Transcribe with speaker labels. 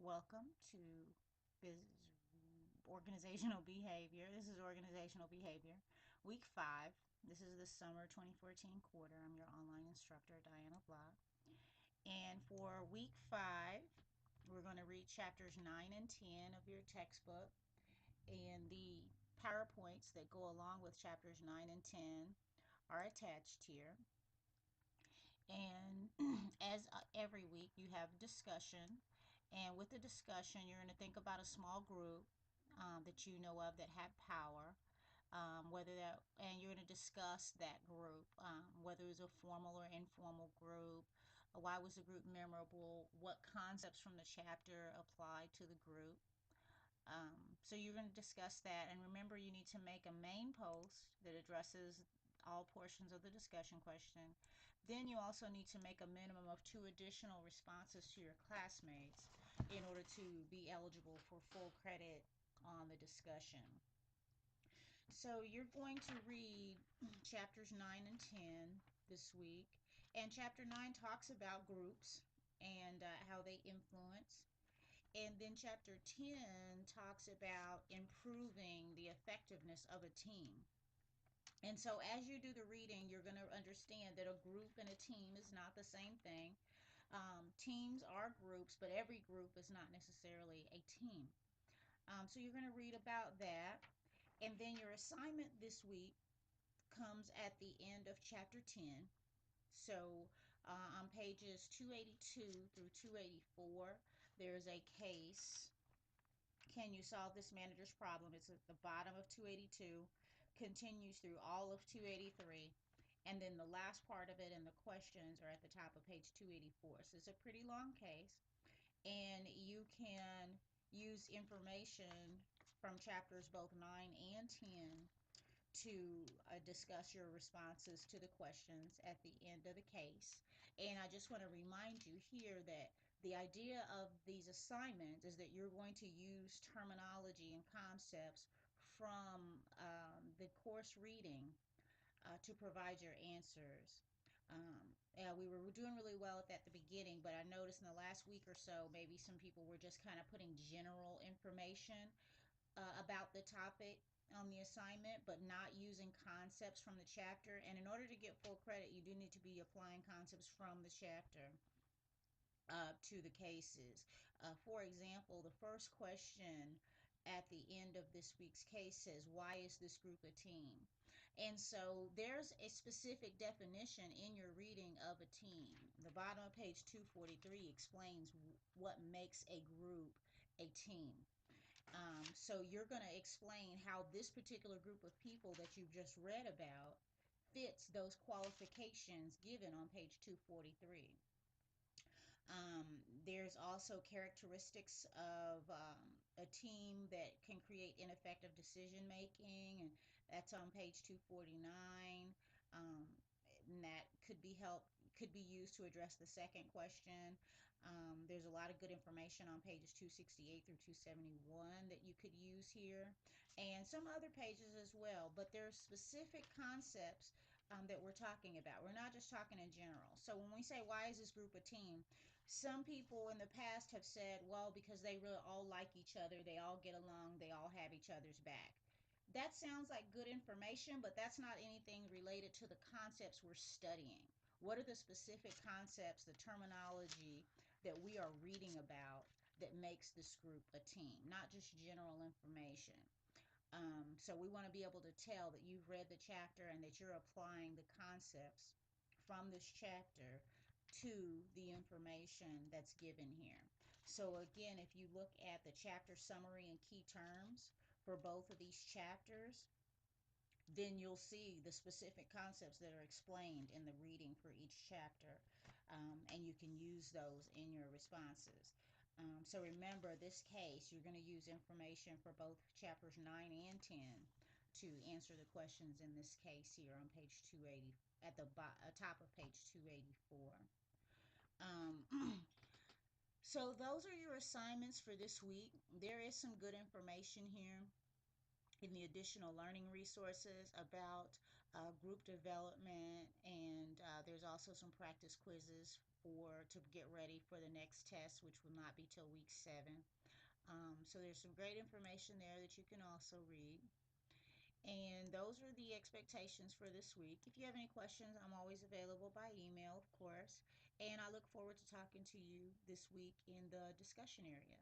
Speaker 1: Welcome to organizational behavior. This is organizational behavior, week 5. This is the summer 2014 quarter. I'm your online instructor, Diana Block. And for week 5, we're going to read chapters 9 and 10 of your textbook. And the PowerPoints that go along with chapters 9 and 10 are attached here. And as every week, you have discussion. And with the discussion, you're going to think about a small group that you know of that had power. And you're going to discuss that group, whether it's a formal or informal group, why was the group memorable, what concepts from the chapter apply to the group. So you're going to discuss that, and remember you need to make a main post that addresses all portions of the discussion question. Then you also need to make a minimum of 2 additional responses to your classmates in order to be eligible for full credit on the discussion. So you're going to read chapters 9 and 10 this week, and chapter 9 talks about groups and how they influence. And then chapter 10 talks about improving the effectiveness of a team. And so as you do the reading, you're going to understand that a group and a team is not the same thing. Teams are groups, but every group is not necessarily a team. So you're going to read about that. And then your assignment this week comes at the end of chapter 10. So on pages 282 through 284, there's a case. Can you solve this manager's problem? It's at the bottom of 282, continues through all of 283, and then the last part of it and the questions are at the top of page 284. So it's a pretty long case, and you can use information from chapters both 9 and 10 to discuss your responses to the questions at the end of the case. And I just want to remind you here that the idea of these assignments is that you're going to use terminology and concepts from the course reading to provide your answers. Yeah, we were doing really well at that at the beginning, but I noticed in the last week or so, maybe some people were just kind of putting general information about the topic on the assignment, but not using concepts from the chapter. And in order to get full credit, you do need to be applying concepts from the chapter to the cases. For example, the first question at the end of this week's case says, why is this group a team? And so there's a specific definition in your reading of a team. The bottom of page 243 explains what makes a group a team. So you're going to explain how this particular group of people that you've just read about fits those qualifications given on page 243. There's also characteristics of a team that can create ineffective decision making, and that's on page 249. And that could be used to address the second question. There's a lot of good information on pages 268 through 271 that you could use here, and some other pages as well. But there's specific concepts that we're talking about. We're not just talking in general. So when we say, why is this group a team? Some people in the past have said, well, because they really all like each other, they all get along, they all have each other's back. That sounds like good information, but that's not anything related to the concepts we're studying. What are the specific concepts, the terminology that we are reading about that makes this group a team, not just general information. So we want to be able to tell that you've read the chapter and that you're applying the concepts from this chapter to the information that's given here. So again, if you look at the chapter summary and key terms for both of these chapters, then you'll see the specific concepts that are explained in the reading for each chapter, and you can use those in your responses. So remember, this case, you're going to use information for both chapters 9 and 10 to answer the questions in this case here on page 280, at the top of page 284. So those are your assignments for this week. There is some good information here in the additional learning resources about group development, and there's also some practice quizzes for to get ready for the next test, which will not be till week 7. So there's some great information there that you can also read. And those are the expectations for this week. If you have any questions, I'm always available by email, of course. And I look forward to talking to you this week in the discussion area.